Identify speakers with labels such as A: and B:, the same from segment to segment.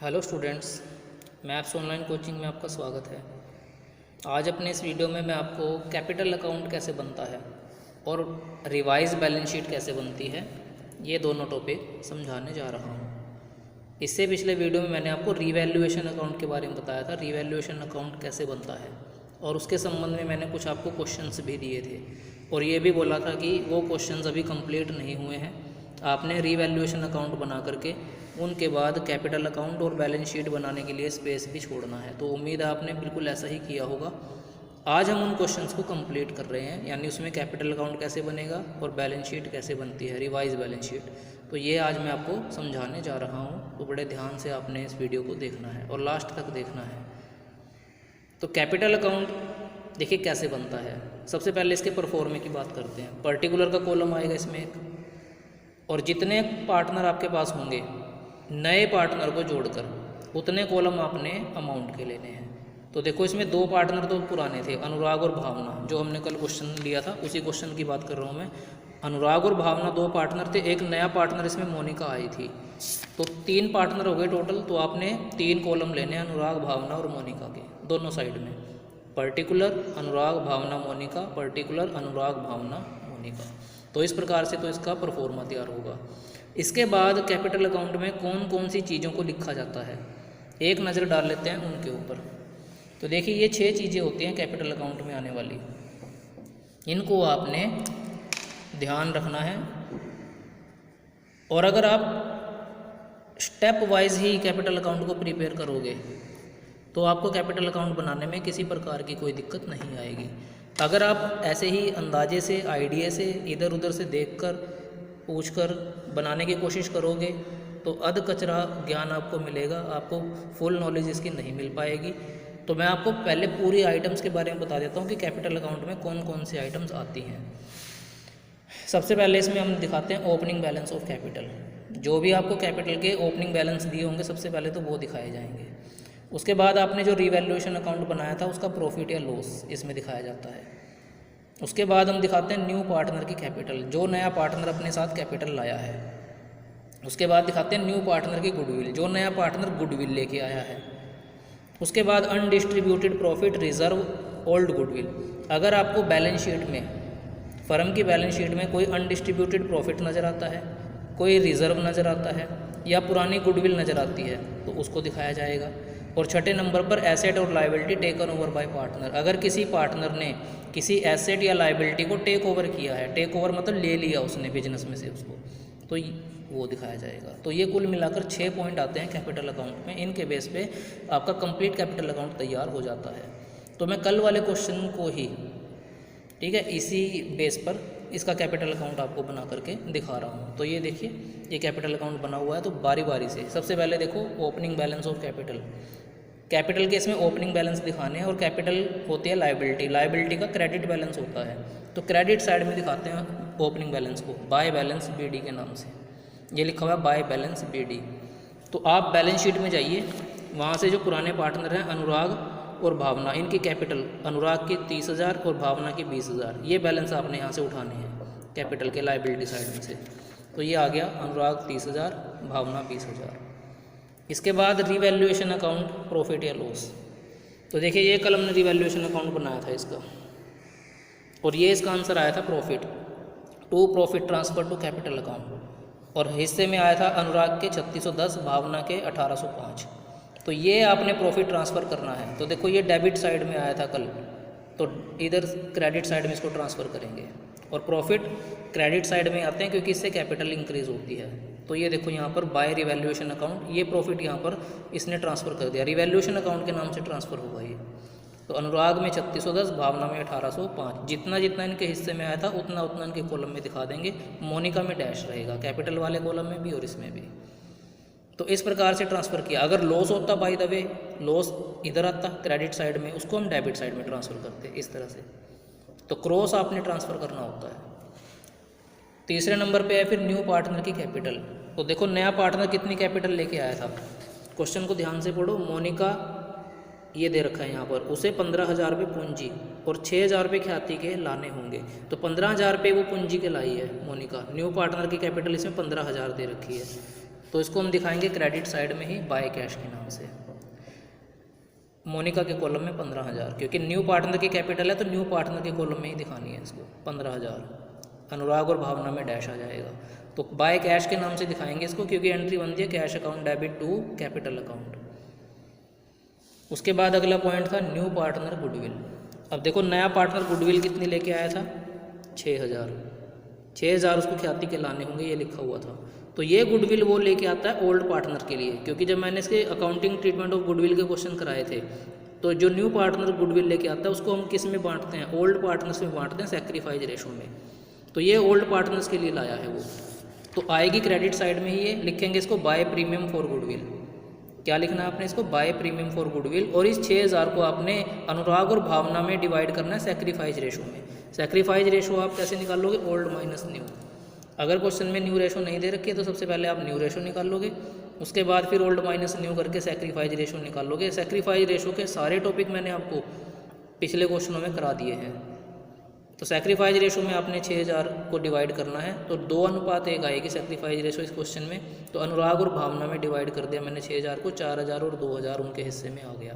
A: Hello students, maths online coaching में आपका स्वागत है। आज अपने इस वीडियो में मैं आपको कैपिटल अकाउंट कैसे बनता है और रिवाइज बैलेंस शीट कैसे बनती है, ये दोनों टॉपिक समझाने जा रहा हूँ। इससे पिछले वीडियो में मैंने आपको रीवैल्यूएशन अकाउंट के बारे में बताया था, रीवैल्यूएशन अकाउंट कैसे बनता है, और उसके संबंध में मैंने कुछ आपको क्वेश्चंस भी दिए थे और ये भी बोला था कि वो क्वेश्चंस अभी कंप्लीट नहीं हुए हैं। आपने रीवैल्यूएशन अकाउंट बना करके उनके बाद कैपिटल अकाउंट और बैलेंस शीट बनाने के लिए स्पेस भी छोड़ना है। तो उम्मीद है आपने बिल्कुल ऐसा ही किया होगा। आज हम उन क्वेश्चंस को कंप्लीट कर रहे हैं, यानी उसमें कैपिटल अकाउंट कैसे बनेगा और बैलेंस शीट कैसे बनती है, रिवाइज बैलेंस शीट। तो ये आज मैं आपको समझाने जा रहा हूँ, तो बड़े ध्यान से आपने इस वीडियो को देखना है और लास्ट तक देखना है। तो कैपिटल अकाउंट देखिए कैसे बनता है। सबसे पहले इसके परफॉर्मे की बात करते हैं। पर्टिकुलर का कॉलम आएगा इसमें एक, और जितने पार्टनर आपके पास होंगे नए पार्टनर को जोड़कर उतने कॉलम आपने अमाउंट के लेने हैं। तो देखो इसमें दो पार्टनर तो पुराने थे, अनुराग और भावना, जो हमने कल क्वेश्चन लिया था उसी क्वेश्चन की बात कर रहा हूँ मैं। अनुराग और भावना दो पार्टनर थे, एक नया पार्टनर इसमें मोनिका आई थी, तो तीन पार्टनर हो गए टोटल। तो आपने तीन कॉलम लेने हैं अनुराग, भावना और मोनिका के दोनों साइड में। पर्टिकुलर अनुराग, भावना, मोनिका, पर्टिकुलर अनुराग, भावना, मोनिका। तो इस प्रकार से तो इसका परफॉर्मा तैयार होगा। इसके बाद कैपिटल अकाउंट में कौन कौन सी चीज़ों को लिखा जाता है, एक नज़र डाल लेते हैं उनके ऊपर। तो देखिए ये 6 चीज़ें होती हैं कैपिटल अकाउंट में आने वाली, इनको आपने ध्यान रखना है। और अगर आप स्टेप वाइज ही कैपिटल अकाउंट को प्रिपेयर करोगे तो आपको कैपिटल अकाउंट बनाने में किसी प्रकार की कोई दिक्कत नहीं आएगी। अगर आप ऐसे ही अंदाजे से, आइडिया से, इधर उधर से देखकर, पूछकर बनाने की कोशिश करोगे तो अध कचरा ज्ञान आपको मिलेगा, आपको फुल नॉलेज इसकी नहीं मिल पाएगी। तो मैं आपको पहले पूरी आइटम्स के बारे में बता देता हूँ कि कैपिटल अकाउंट में कौन कौन सी आइटम्स आती हैं। सबसे पहले इसमें हम दिखाते हैं ओपनिंग बैलेंस ऑफ कैपिटल। जो भी आपको कैपिटल के ओपनिंग बैलेंस दिए होंगे सबसे पहले तो वो दिखाए जाएंगे। उसके बाद आपने जो रीवैल्यूएशन अकाउंट बनाया था उसका प्रॉफिट या लॉस इसमें दिखाया जाता है। उसके बाद हम दिखाते हैं न्यू पार्टनर की कैपिटल, जो नया पार्टनर अपने साथ कैपिटल लाया है। उसके बाद दिखाते हैं न्यू पार्टनर की गुडविल, जो नया पार्टनर गुडविल लेके आया है। उसके बाद undistributed profit reserve old goodwill. अगर आपको बैलेंस शीट में, फर्म की बैलेंस शीट में कोई अनडिस्ट्रीब्यूटेड प्रॉफिट नज़र आता है, कोई रिजर्व नज़र आता है या पुरानी गुडविल नज़र आती है तो उसको दिखाया जाएगा। और छठे नंबर पर एसेट और liability taken over by partner. अगर किसी पार्टनर ने किसी एसेट या लाइबिलिटी को टेक ओवर किया है, टेक ओवर मतलब ले लिया उसने बिजनेस में से उसको, तो वो दिखाया जाएगा। तो ये कुल मिलाकर 6 पॉइंट आते हैं कैपिटल अकाउंट में। इनके बेस पे आपका कंप्लीट कैपिटल अकाउंट तैयार हो जाता है। तो मैं कल वाले क्वेश्चन को ही, ठीक है, इसी बेस पर इसका कैपिटल अकाउंट आपको बना करके दिखा रहा हूँ। तो ये देखिए ये कैपिटल अकाउंट बना हुआ है। तो बारी बारी से सबसे पहले देखो opening balance of capital. Capital के इसमें ओपनिंग बैलेंस दिखाने हैं और कैपिटल होती है लाइबिलिटी, लाइबिलिटी का क्रेडिट बैलेंस होता है। तो क्रेडिट साइड में दिखाते हैं ओपनिंग बैलेंस को बाय बैलेंस बीडी के नाम से, ये लिखा हुआ है बाय बैलेंस बीडी। तो आप बैलेंस शीट में जाइए, वहाँ से जो पुराने पार्टनर हैं अनुराग और भावना, इनकी कैपिटल अनुराग की 30,000 और भावना की 20,000, ये बैलेंस आपने यहाँ से उठाने हैं कैपिटल के लाइबिलिटी साइड में से। तो ये आ गया अनुराग 30,000, भावना 20,000। इसके बाद रीवैल्यूएशन अकाउंट प्रॉफिट या लॉस। तो देखिए ये कल हमने रीवैल्यूएशन अकाउंट बनाया था इसका, और ये इसका आंसर आया था profit to profit transfer to capital account. और हिस्से में आया था अनुराग के 3610, भावना के 1805। तो ये आपने प्रॉफिट ट्रांसफ़र करना है। तो देखो ये डेबिट साइड में आया था कल, तो इधर क्रेडिट साइड में इसको ट्रांसफ़र करेंगे। और प्रॉफिट क्रेडिट साइड में आते हैं क्योंकि इससे कैपिटल इंक्रीज़ होती है। तो ये देखो यहाँ पर बाय रिवैल्यूएशन अकाउंट, ये प्रॉफिट यहाँ पर इसने ट्रांसफ़र कर दिया, रिवैल्यूएशन अकाउंट के नाम से ट्रांसफ़र होगा ये। तो अनुराग में 3610, भावना में 1805, जितना जितना इनके हिस्से में आया था उतना उतना इनके कॉलम में दिखा देंगे। मोनिका में डैश रहेगा, कैपिटल वाले कॉलम में भी और इसमें भी। तो इस प्रकार से ट्रांसफ़र किया। अगर लॉस होता बाय द वे, लॉस इधर आता क्रेडिट साइड में, उसको हम डेबिट साइड में ट्रांसफ़र करते हैं इस तरह से। तो क्रॉस आपने ट्रांसफ़र करना होता है। तीसरे नंबर पे है फिर न्यू पार्टनर की कैपिटल। तो देखो नया पार्टनर कितनी कैपिटल लेके आया था, क्वेश्चन को ध्यान से पढ़ो। मोनिका ये दे रखा है यहाँ पर, उसे 15,000 रुपये पूंजी और 6,000 रुपये ख्याति के लाने होंगे। तो 15,000 रुपये वो पूंजी के लाई है मोनिका। न्यू पार्टनर की कैपिटल इसमें 15,000 दे रखी है। तो इसको हम दिखाएंगे क्रेडिट साइड में ही बाय कैश के नाम से। मोनिका के कॉलम में 15,000, क्योंकि न्यू पार्टनर की कैपिटल है तो न्यू पार्टनर के कॉलम में ही दिखानी है इसको 15,000। अनुराग और भावना में डैश आ जाएगा, तो बाय कैश के नाम से दिखाएंगे इसको, क्योंकि एंट्री बनती है cash account debit to capital account. उसके बाद अगला पॉइंट था न्यू पार्टनर गुडविल। अब देखो नया पार्टनर गुडविल कितनी लेके आया था, 6,000 उसको ख्याति के लाने होंगे, ये लिखा हुआ था। तो ये गुडविल वो लेके आता है ओल्ड पार्टनर के लिए, क्योंकि जब मैंने इसके अकाउंटिंग ट्रीटमेंट ऑफ गुडविल के क्वेश्चन कराए थे, तो जो न्यू पार्टनर गुडविल लेके आता है उसको हम किस में बांटते हैं, ओल्ड पार्टनर्स में बांटते हैं, सैक्रिफाइस रेशो में। तो ये ओल्ड पार्टनर्स के लिए लाया है वो, तो आएगी क्रेडिट साइड में ही, ये लिखेंगे इसको बाय प्रीमियम फॉर गुडविल। क्या लिखना है आपने इसको, बाय प्रीमियम फॉर गुडविल। और इस 6,000 को आपने अनुराग और भावना में डिवाइड करना है सैक्रिफाइस रेशो में। सैक्रिफाइस रेशो आप कैसे निकाल लोगे, ओल्ड माइनस न्यू। अगर क्वेश्चन में न्यू रेशो नहीं दे रखी है तो सबसे पहले आप न्यू रेशो निकाल लोगे, उसके बाद फिर ओल्ड माइनस न्यू करके सैक्रिफाइस रेशो निकाल लोगे। सैक्रिफाइस रेशो के सारे टॉपिक मैंने आपको पिछले क्वेश्चनों में करा दिए हैं। तो सैक्रिफाइस रेशो में आपने 6,000 को डिवाइड करना है, तो 2:1 आएगी सैक्रिफाइस रेशो इस क्वेश्चन में। तो अनुराग और भावना में डिवाइड कर दिया मैंने 6,000 को, 4,000 और 2,000 उनके हिस्से में आ गया।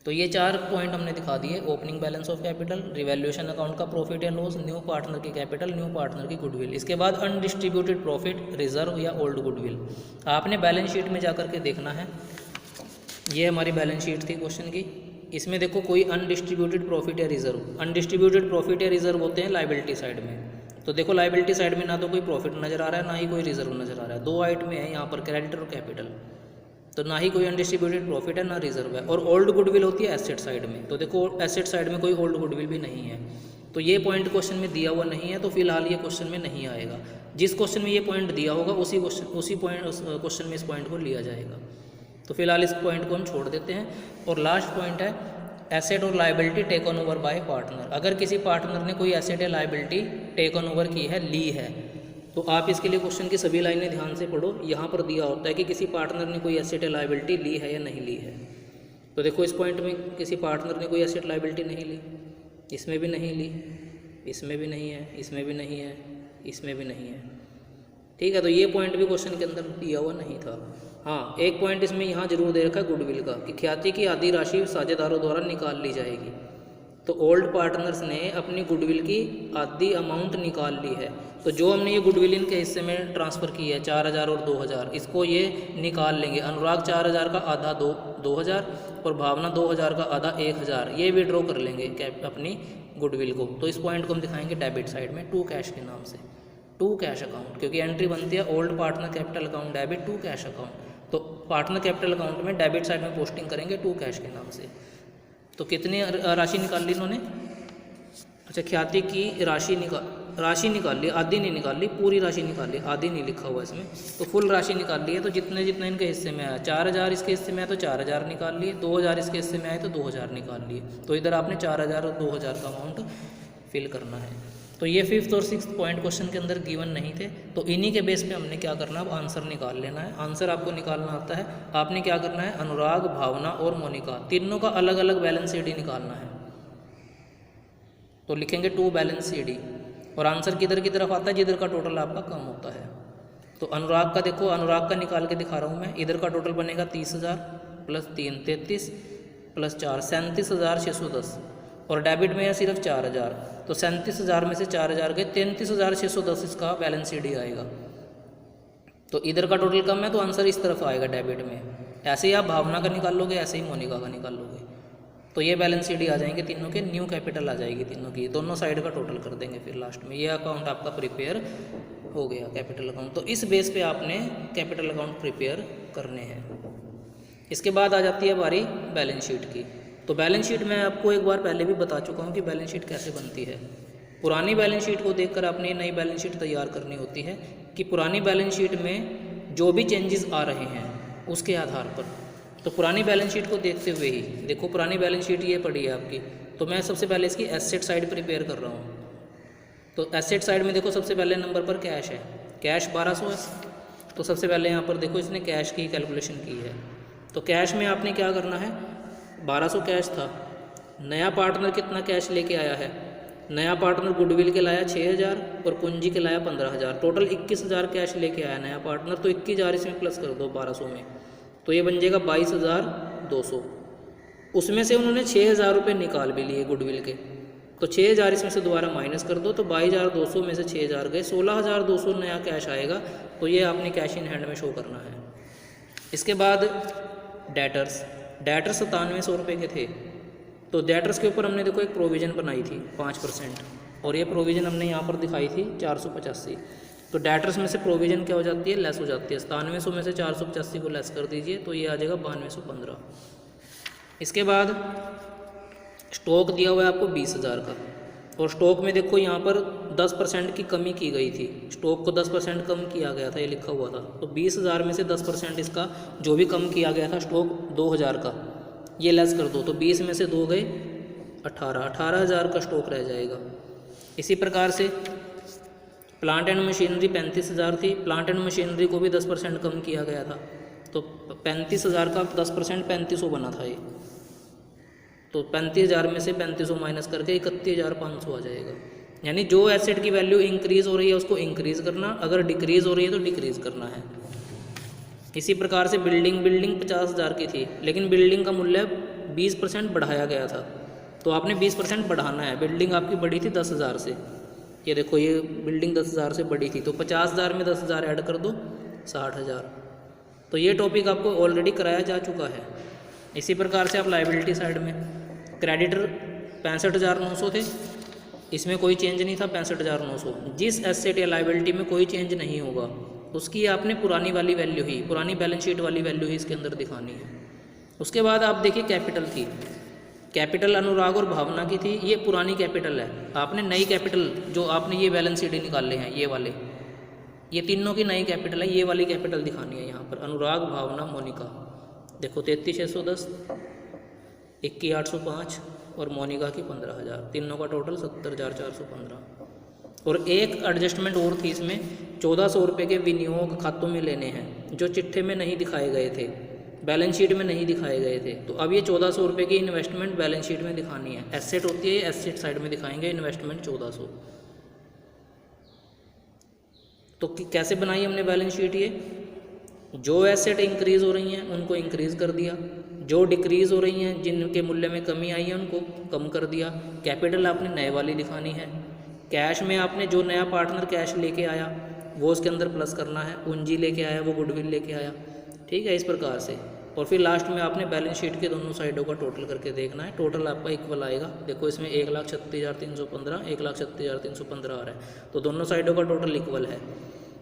A: तो ये 4 पॉइंट हमने दिखा दिए, opening balance of capital, revaluation account का प्रॉफिट या लॉस, न्यू पार्टनर की कैपिटल, न्यू पार्टनर की गुडविल। इसके बाद अनडिस्ट्रीब्यूटेड प्रॉफिट, रिजर्व या ओल्ड गुडविल। आपने बैलेंस शीट में जा के देखना है, ये हमारी बैलेंस शीट थी क्वेश्चन की। इसमें देखो कोई अनडिस्ट्रीब्यूटेड प्रॉफिट या रिजर्व, अनडिस्ट्रीब्यूटेड प्रॉफिट या रिजर्व होते हैं लाइबिलिटी साइड में। तो देखो लाइबिलिटी साइड में ना तो कोई प्रॉफिट नज़र आ रहा है, ना ही कोई रिजर्व नज़र आ रहा है, 2 आइटम है यहाँ पर, क्रेडिटर और कैपिटल। तो ना ही कोई अनडिस्ट्रीब्यूटेड प्रॉफिट है, ना रिजर्व है। और ओल्ड गुडविल होती है एसेट साइड में, तो देखो एसेट साइड में कोई ओल्ड गुडविल भी नहीं है। तो ये पॉइंट क्वेश्चन में दिया हुआ नहीं है, तो फिलहाल ये क्वेश्चन में नहीं आएगा। जिस क्वेश्चन में ये पॉइंट दिया होगा उसी क्वेश्चन में इस पॉइंट को लिया जाएगा। तो फिलहाल इस पॉइंट को हम छोड़ देते हैं। और लास्ट पॉइंट है एसेट और liability taken over by partner. अगर किसी पार्टनर ने कोई एसेट या लाइबिलिटी टेकन ओवर की है, ली है, तो आप इसके लिए क्वेश्चन की सभी लाइनें ध्यान से पढ़ो। यहाँ पर दिया होता है कि किसी पार्टनर ने कोई एसेट या लाइबिलिटी ली है या नहीं ली है। तो देखो इस पॉइंट में किसी पार्टनर ने कोई एसेट लाइबिलिटी नहीं ली, इसमें भी नहीं ली, इसमें भी नहीं है, इसमें भी नहीं है, इसमें भी नहीं है। ठीक है, तो ये पॉइंट भी क्वेश्चन के अंदर दिया हुआ नहीं था। हाँ, एक पॉइंट इसमें यहाँ जरूर दे रखा है गुडविल का, कि ख्याति की आधी राशि साझेदारों द्वारा निकाल ली जाएगी। तो ओल्ड पार्टनर्स ने अपनी गुडविल की आधी अमाउंट निकाल ली है। तो जो हमने ये गुडविल इनके हिस्से में ट्रांसफ़र की है 4,000 और 2,000, इसको ये निकाल लेंगे। अनुराग 4,000 का आधा 2,000 और भावना 2,000 का आधा 1,000, ये विड्रॉ कर लेंगे अपनी गुडविल को। तो इस पॉइंट को हम दिखाएंगे डेबिट साइड में, टू कैश के नाम से, टू कैश अकाउंट, क्योंकि एंट्री बनती है old partner capital account debit to cash account. तो पार्टनर कैपिटल अकाउंट में डेबिट साइड में पोस्टिंग करेंगे टू कैश के नाम से। तो कितनी राशि निकाल ली इन्होंने, अच्छा ख्याति की राशि निकाल ली, आधी नहीं निकाल ली, पूरी राशि निकाल ली, आधी नहीं लिखा हुआ इसमें। तो फुल राशि निकाल ली है। तो जितने जितने इनके हिस्से में आया, 4,000 इसके हिस्से में आया तो 4,000 निकाल लिए, 2,000 इसके हिस्से में आए तो 2,000 निकाल लिए। तो इधर आपने 4,000 और 2,000 का अमाउंट फिल करना है। तो ये 5th और 6th पॉइंट क्वेश्चन के अंदर गिवन नहीं थे, तो इन्हीं के बेस पे हमने क्या करना है, अब आंसर निकाल लेना है। आंसर आपको निकालना आता है। आपने क्या करना है, अनुराग, भावना और मोनिका तीनों का अलग अलग बैलेंस सीडी निकालना है। तो लिखेंगे 2 बैलेंस सीडी, और आंसर किधर की तरफ आता है, जिधर का टोटल आपका कम होता है। तो अनुराग का देखो, अनुराग का निकाल के दिखा रहा हूँ मैं। इधर का टोटल बनेगा 30,000 प्लस 3 33 प्लस 4 37,610, और डेबिट में है सिर्फ 4,000। तो 37,000 में से 4,000 गए, 33,610 इसका बैलेंस सीडी आएगा। तो इधर का टोटल कम है तो आंसर इस तरफ आएगा डेबिट में। ऐसे ही आप भावना का निकाल लोगे, ऐसे ही मोनिका का निकाल लोगे। तो ये बैलेंस सीडी आ जाएंगे तीनों के, न्यू कैपिटल आ जाएगी तीनों की, दोनों साइड का टोटल कर देंगे फिर लास्ट में। ये अकाउंट आपका प्रिपेयर हो गया कैपिटल अकाउंट। तो इस बेस पे आपने कैपिटल अकाउंट प्रिपेयर करने हैं। इसके बाद आ जाती है बारी बैलेंस शीट की। तो बैलेंस शीट मैं आपको एक बार पहले भी बता चुका हूँ कि बैलेंस शीट कैसे बनती है। पुरानी बैलेंस शीट को देखकर आपने नई बैलेंस शीट तैयार करनी होती है, कि पुरानी बैलेंस शीट में जो भी चेंजेस आ रहे हैं उसके आधार पर। तो पुरानी बैलेंस शीट को देखते हुए ही, देखो पुरानी बैलेंस शीट ये पड़ी है आपकी, तो मैं सबसे पहले इसकी एसेट साइड प्रिपेयर कर रहा हूँ। तो एसेट साइड में देखो सबसे पहले नंबर पर कैश है, कैश 1200 है। तो सबसे पहले यहाँ पर देखो इसने कैश की कैलकुलेशन की है। तो कैश में आपने क्या करना है, 1200 कैश था, नया पार्टनर कितना कैश लेके आया है, नया पार्टनर गुडविल के लाया 6,000 और पूंजी के लाया 15,000, टोटल 21,000 कैश लेके आया नया पार्टनर। तो 21,000 इसमें प्लस कर दो 1200 में, तो ये बन जाएगा 22,200। उसमें से उन्होंने 6,000 रुपये निकाल भी लिए गुडविल के, तो 6,000 इसमें से दोबारा माइनस कर दो, तो 22,200 में से 6,000 गए, 16,200 नया कैश आएगा। तो ये आपने कैश इन हैंड में शो करना है। इसके बाद डेटर्स 9700 रुपये के थे, तो डेटर्स के ऊपर हमने देखो एक प्रोविज़न बनाई थी 5%, और ये प्रोविज़न हमने यहाँ पर दिखाई थी 485। तो डेटर्स में से प्रोविज़न क्या हो जाती है, लेस हो जाती है। 9700 में से 485 को लेस कर दीजिए, तो ये आ जाएगा 9215। इसके बाद स्टॉक दिया हुआ है आपको 20,000 का, और स्टॉक में देखो यहाँ पर 10% की कमी की गई थी, स्टॉक को 10% कम किया गया था, ये लिखा हुआ था। तो 20,000 में से 10% इसका जो भी कम किया गया था स्टॉक 2,000 का, ये लेस कर दो, तो 20 में से 2 गए 18,000 का स्टॉक रह जाएगा। इसी प्रकार से प्लांट एंड मशीनरी 35,000 थी, प्लांट एंड मशीनरी को भी 10% कम किया गया था, तो 35,000 का 10% 3500 बना था ये, तो 35,000 में से 3500 माइनस करके 31,500 आ जाएगा। यानी जो एसेट की वैल्यू इंक्रीज़ हो रही है उसको इंक्रीज़ करना, अगर डिक्रीज़ हो रही है तो डिक्रीज़ करना है। इसी प्रकार से बिल्डिंग 50,000 की थी, लेकिन बिल्डिंग का मूल्य 20% बढ़ाया गया था, तो आपने 20% बढ़ाना है। बिल्डिंग आपकी बढ़ी थी 10,000 से, ये देखो ये बिल्डिंग 10,000 से बढ़ी थी, तो 50,000 में 10,000 ऐड कर दो 60,000। तो ये टॉपिक आपको ऑलरेडी कराया जा चुका है। इसी प्रकार से आप लाइबिलिटी साइड में क्रेडिटर 65,900 थे, इसमें कोई चेंज नहीं था 65,900। जिस एसेट या लाइबिलिटी में कोई चेंज नहीं होगा उसकी आपने पुरानी वाली वैल्यू ही, पुरानी बैलेंस शीट वाली वैल्यू ही इसके अंदर दिखानी है। उसके बाद आप देखिए कैपिटल थी, कैपिटल अनुराग और भावना की थी, ये पुरानी कैपिटल है। आपने नई कैपिटल जो आपने ये बैलेंस शीट निकाले हैं, ये वाले, ये तीनों की नई कैपिटल है, ये वाली कैपिटल दिखानी है यहाँ पर। अनुराग, भावना, मोनिका, देखो 33,610, 21,805 और मोनिका की 15,000, तीनों का टोटल 70,415। और एक एडजस्टमेंट और थी इसमें, 1,400 रुपये के विनियोग खातों में लेने हैं जो चिट्ठे में नहीं दिखाए गए थे, बैलेंस शीट में नहीं दिखाए गए थे। तो अब ये 1,400 रुपये की इन्वेस्टमेंट बैलेंस शीट में दिखानी है। एसेट होती है, एसेट साइड में दिखाएंगे, इन्वेस्टमेंट 1,400। तो कैसे बनाई हमने बैलेंस शीट, ये जो एसेट इंक्रीज़ हो रही हैं उनको इंक्रीज़ कर दिया, जो डिक्रीज़ हो रही हैं जिनके मूल्य में कमी आई है उनको कम कर दिया। कैपिटल आपने नए वाली दिखानी है, कैश में आपने जो नया पार्टनर कैश लेके आया वो उसके अंदर प्लस करना है, पूंजी लेके आया वो गुडविल लेके आया, ठीक है, इस प्रकार से। और फिर लास्ट में आपने बैलेंस शीट के दोनों साइडों का टोटल करके देखना है, टोटल आपका इक्वल आएगा। देखो इसमें 1,36,315, 1,36,315 आ रहा है, तो दोनों साइडों का टोटल इक्वल है।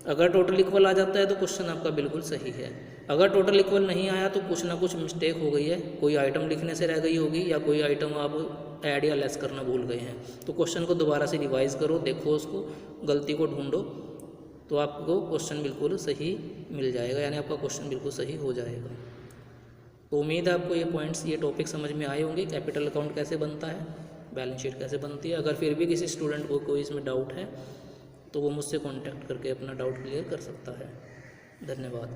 A: अगर टोटल इक्वल आ जाता है तो क्वेश्चन आपका बिल्कुल सही है। अगर टोटल इक्वल नहीं आया तो कुछ ना कुछ मिस्टेक हो गई है, कोई आइटम लिखने से रह गई होगी या कोई आइटम आप ऐड या लेस करना भूल गए हैं। तो क्वेश्चन को दोबारा से रिवाइज करो, देखो उसको, गलती को ढूंढो, तो आपको क्वेश्चन बिल्कुल सही मिल जाएगा, यानी आपका क्वेश्चन बिल्कुल सही हो जाएगा। तो उम्मीद है आपको ये पॉइंट्स, ये टॉपिक समझ में आए होंगे। कैपिटल अकाउंट कैसे बनता है, बैलेंस शीट कैसे बनती है। अगर फिर भी किसी स्टूडेंट को कोई इसमें डाउट है तो वो मुझसे कांटेक्ट करके अपना डाउट क्लियर कर सकता है। धन्यवाद।